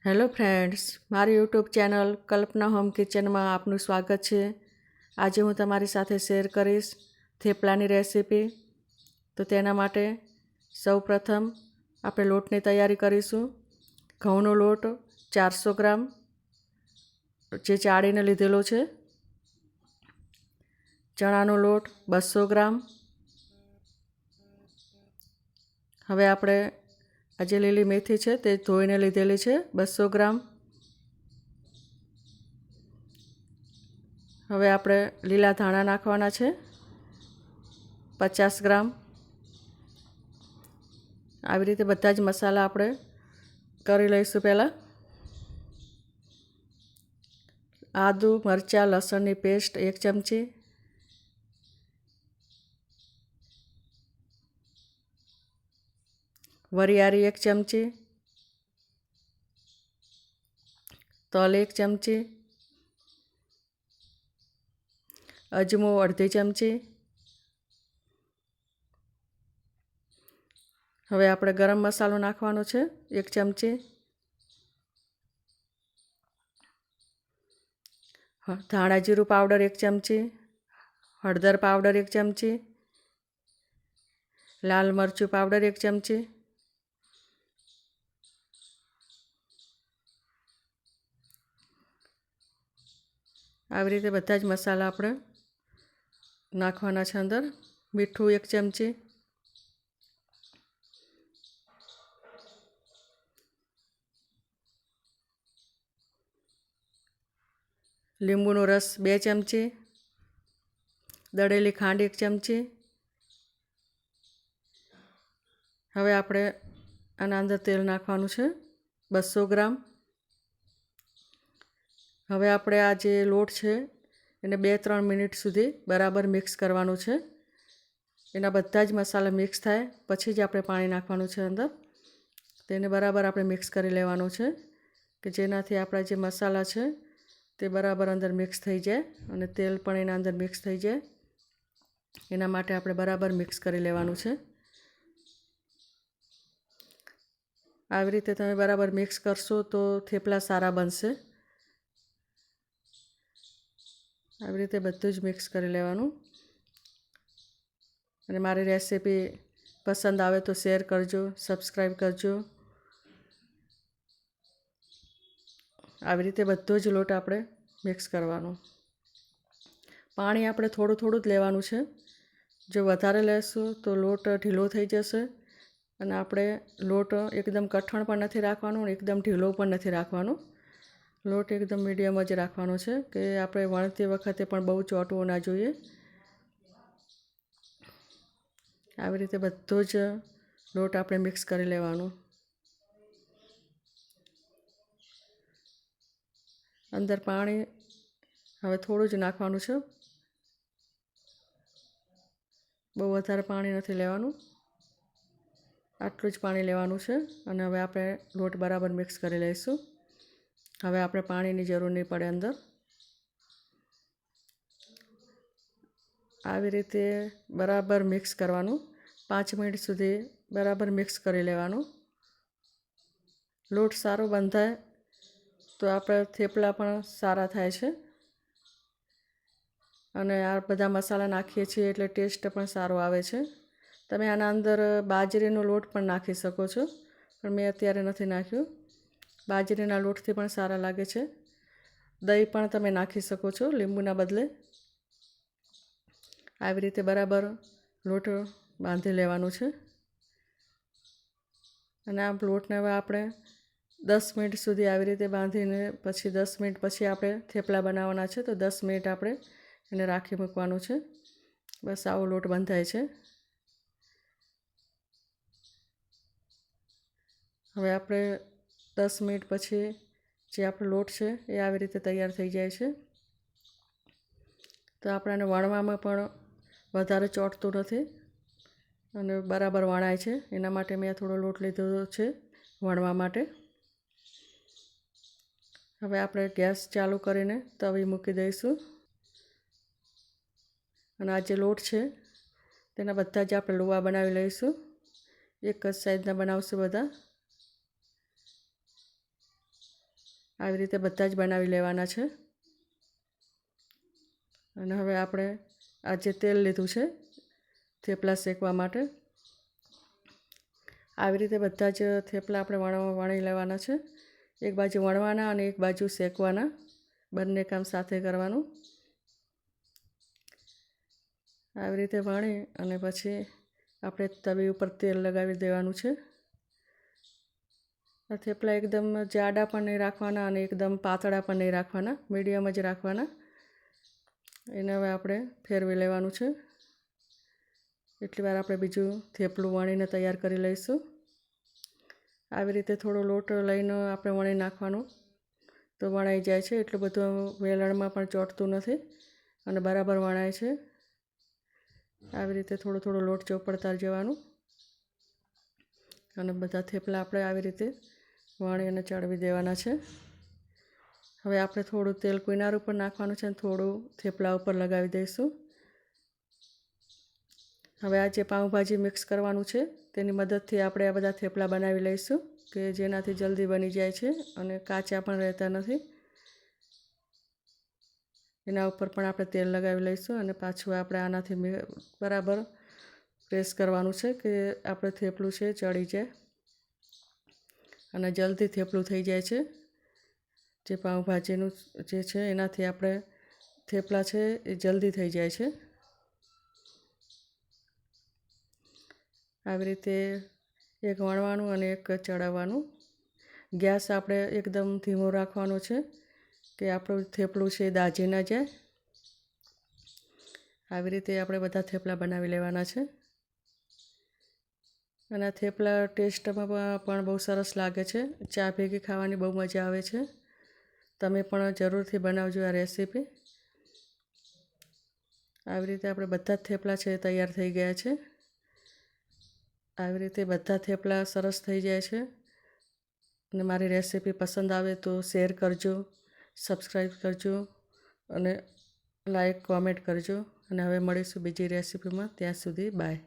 Hello friends, મારી YouTube channel કલ્પના home કિચનમાં આપનું સ્વાગત છે। આજે હું તમારી સાથે શેર કરીશ થેપલાની રેસીપી। તો તેના માટે સૌપ્રથમ આપણે લોટની તૈયારી કરીશું। ઘઉંનો લોટ 400 ગ્રામ જે ચાળીને લીધેલો છે, ચણાનો લોટ 200 ગ્રામ। હવે આપણે આજે લીલી મેથી છે તે ધોઈને લીધેલી છે 200 ગ્રામ। હવે આપણે લીલા ધાણા નાખવાના છે 50 ગ્રામ। આવી રીતે બધા જ મસાલા આપણે કરી લઈશું। પહેલાં આદુ મરચાં લસણની પેસ્ટ 1 ચમચી, વરિયાળી 1 ચમચી, તલ 1 ચમચી, અજમો અડધી ચમચી। હવે આપણે ગરમ મસાલો નાખવાનો છે 1 ચમચી, ધાણા જીરું પાવડર 1 ચમચી, હળદર પાવડર 1 ચમચી, લાલ મરચું પાવડર 1 ચમચી, આવી રીતે બધા જ મસાલા આપણે નાખવાના છે અંદર। મીઠું 1 ચમચી, લીંબુનો રસ 2 ચમચી, દળેલી ખાંડ 1 ચમચી। હવે આપણે આના અંદર તેલ નાખવાનું છે 200 ગ્રામ। હવે આપણે આ જે લોટ છે એને 2-3 મિનિટ સુધી બરાબર મિક્સ કરવાનું છે। એના બધા જ મસાલા મિક્સ થાય પછી જ આપણે પાણી નાખવાનું છે અંદર। તેને બરાબર આપણે મિક્સ કરી લેવાનું છે કે જેનાથી આપણા જે મસાલા છે તે બરાબર અંદર મિક્સ થઈ જાય અને તેલ પણ એના અંદર મિક્સ થઈ જાય। એના માટે આપણે બરાબર મિક્સ કરી લેવાનું છે। આવી રીતે તમે બરાબર મિક્સ કરશો તો થેપલા સારા બનશે। આવી રીતે બધું જ મિક્સ કરી લેવાનું। અને મારી રેસીપી પસંદ આવે તો શેર કરજો, સબસ્ક્રાઈબ કરજો। આવી રીતે બધો જ લોટ આપણે મિક્સ કરવાનો। પાણી આપણે થોડું થોડું જ લેવાનું છે। જો વધારે લેશું તો લોટ ઢીલો થઈ જશે અને આપણે લોટ એકદમ કઠણ પણ નથી રાખવાનો અને એકદમ ઢીલો પણ નથી રાખવાનો। લોટ એકદમ મીડિયમ જ રાખવાનો છે કે આપણે વણતી વખતે પણ બહુ ચોંટવો ના જોઈએ। આવી રીતે બધો જ લોટ આપણે મિક્સ કરી લેવાનો। અંદર પાણી હવે થોડું જ નાખવાનું છે, બહુ વધારે પાણી નથી લેવાનું, આટલું જ પાણી લેવાનું છે। અને હવે આપણે લોટ બરાબર મિક્સ કરી લઈશું। હવે આપણે પાણીની જરૂર નહીં પડે અંદર। આવી રીતે બરાબર મિક્સ કરવાનું। 5 મિનિટ સુધી બરાબર મિક્સ કરી લેવાનું। લોટ સારો બંધાય તો આપણે થેપલા પણ સારા થાય છે અને આ બધા મસાલા નાખીએ છીએ એટલે ટેસ્ટ પણ સારો આવે છે। તમે આના અંદર બાજરીનો લોટ પણ નાખી શકો છો, પણ મેં અત્યારે નથી નાખ્યું। બાજરીના લોટથી પણ સારા લાગે છે। દહીં પણ તમે નાખી શકો છો લીંબુના બદલે। આવી રીતે બરાબર લોટ બાંધી લેવાનું છે અને આ લોટને હવે આપણે 10 મિનિટ સુધી આવી રીતે બાંધીને પછી 10 મિનિટ પછી આપણે થેપલા બનાવવાના છે તો 10 મિનિટ આપણે એને રાખી મૂકવાનું છે। બસ આવો લોટ બંધાય છે। હવે આપણે 10 મિનિટ પછી જે આપણો લોટ છે એ આવી રીતે તૈયાર થઈ જાય છે તો આપણને વણવામાં પણ વધારે ચોંટતું નથી અને બરાબર વણાય છે। એના માટે મેં થોડો લોટ લીધો છે વણવા માટે। હવે આપણે ગેસ ચાલુ કરીને તવી મૂકી દઈશું અને આ જે લોટ છે તેના બધા જ આપણે લુવા બનાવી લઈશું। એક જ સાઈઝના બનાવશું બધા। આવી રીતે બધા જ બનાવી લેવાના છે. અને હવે આપણે આ જે તેલ લીધું છે થેપલા શેકવા માટે, આવી રીતે બધા જ થેપલા આપણે વણી લેવાના છે. એક બાજુ વણવાના અને એક બાજુ શેકવાના, બંને કામ સાથે કરવાનું. આવી રીતે વણી અને પછી આપણે તવી ઉપર તેલ લગાવી દેવાનું છે. આ થેપલા એકદમ જાડા પણ નહીં રાખવાના અને એકદમ પાતળા પણ નહીં રાખવાના, મીડિયમ જ રાખવાના. એને હવે આપણે ફેરવી લેવાનું છે. એટલી વાર આપણે બીજું થેપલું વણીને તૈયાર કરી લઈશું. આવી રીતે થોડો લોટ લઈને આપણે વણી નાખવાનું તો વણાઈ જાય છે. એટલું બધું વેલણમાં પણ ચોંટતું નથી અને બરાબર વણાય છે. આવી રીતે થોડો થોડો લોટ ચોપડતા જવાનું અને બધા થેપલા આપણે આવી રીતે વણી અને ચડવી દેવાના છે. હવે આપણે થોડું તેલ કિનાર ઉપર નાખવાનું છે અને થોડું થેપલા ઉપર લગાવી દઈશું. હવે આ જે પાઉંભાજી મિક્સ કરવાનું છે તેની મદદથી આપણે આ બધા થેપલા બનાવી લઈશું કે જેનાથી જલ્દી બની જાય છે અને કાચા પણ રહેતા નથી. એના ઉપર પણ આપણે તેલ લગાવી લઈશું અને પાછું આપણે આનાથી બરાબર પ્રેસ કરવાનું છે કે આપણે થેપલું છે ચડી જાય અને જલ્દી થેપલું થઈ જાય છે. જે પાઉંભાજીનું જે છે એનાથી આપણે થેપલા છે એ જલ્દી થઈ જાય છે. આવી રીતે એક વણવાનું અને એક ચડાવવાનું. ગેસ આપણે એકદમ ધીમો રાખવાનો છે કે આપણું થેપલું છે દાજી ન જાય. આવી રીતે આપણે બધા થેપલા બનાવી લેવાના છે. અને આ થેપલા ટેસ્ટમાં પણ બહુ સરસ લાગે છે. ચા ભેગી ખાવાની બહુ મજા આવે છે. તમે પણ જરૂરથી બનાવજો આ રેસીપી. આવી રીતે આપણે બધા જ થેપલા છે તૈયાર થઈ ગયા છે. આવી રીતે બધા થેપલા સરસ થઈ જાય છે. અને મારી રેસીપી પસંદ આવે તો શેર કરજો, સબસ્ક્રાઈબ કરજો અને લાઈક કોમેન્ટ કરજો. અને હવે મળીશું બીજી રેસીપીમાં. ત્યાં સુધી બાય.